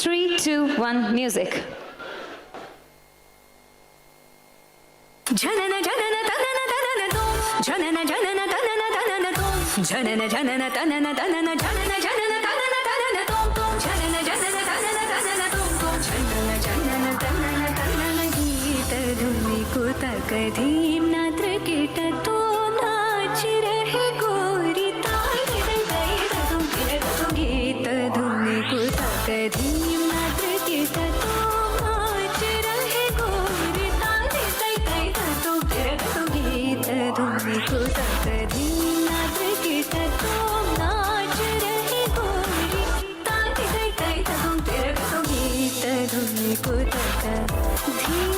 3, 2, 1, music. Janana janana tanana tanana tom, janana janana tanana tanana tom, janana janana tanana tanana janana janana tanana tanana tom tom, janana janana tanana tanana tom tom, janana janana tanana tanana geeta dhuni ko takadhim natra kita to naach rahe gori taal dai dai dum dai dum geeta dhuni ko takadhim natra kita to naach rahe gori taal dai dai dum geeta dhuni ko takadhim natra kita to naach rahe gori taal dai dai dum geeta dhuni ko takadhim.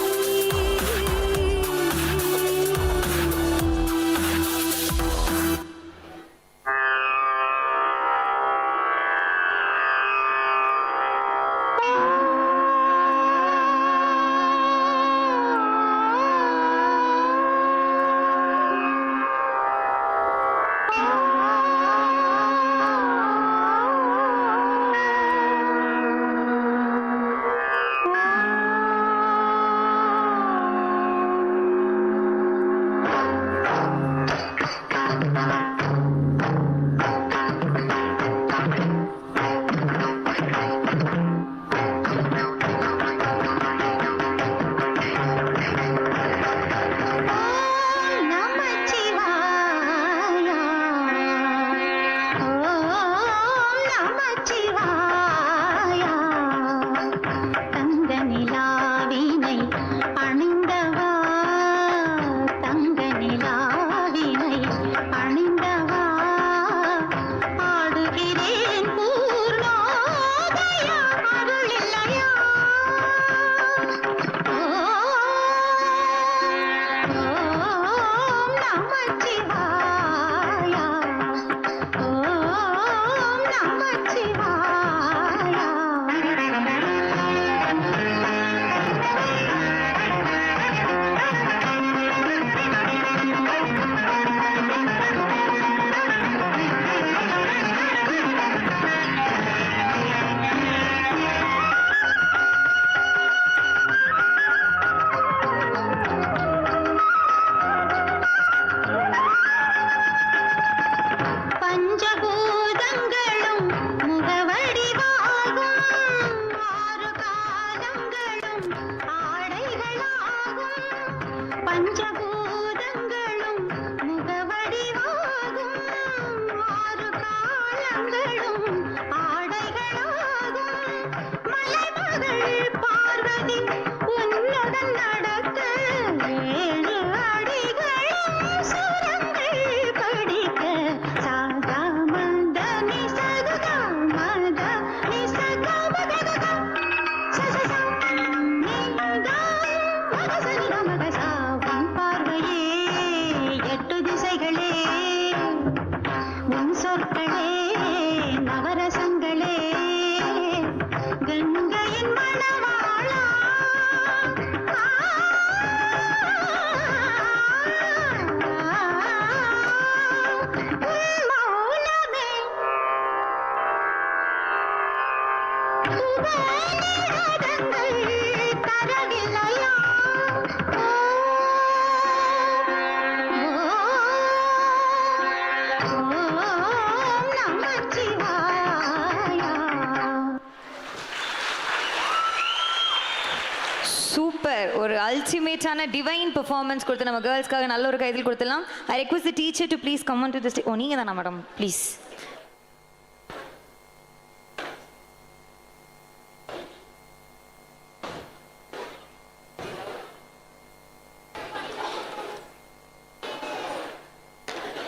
Super. ஒரு அல்டிமேட்டான divine performance கொடுத்து நம்ம கேர்ள்ஸ்க்காக நல்ல ஒரு கைதில் கொடுத்துடலாம். I request the teacher to please come on to the stage. ஓ, நீங்க தானா madam? Please.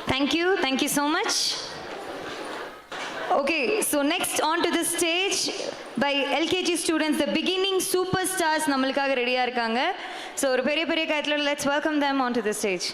Thank you so much. Okay, so next on to the stage by LKG students, the beginning superstars நம்மளுக்காக ரெடியா இருக்காங்க. So ஒரு பெரிய கைத்துல let's welcome them onto the stage.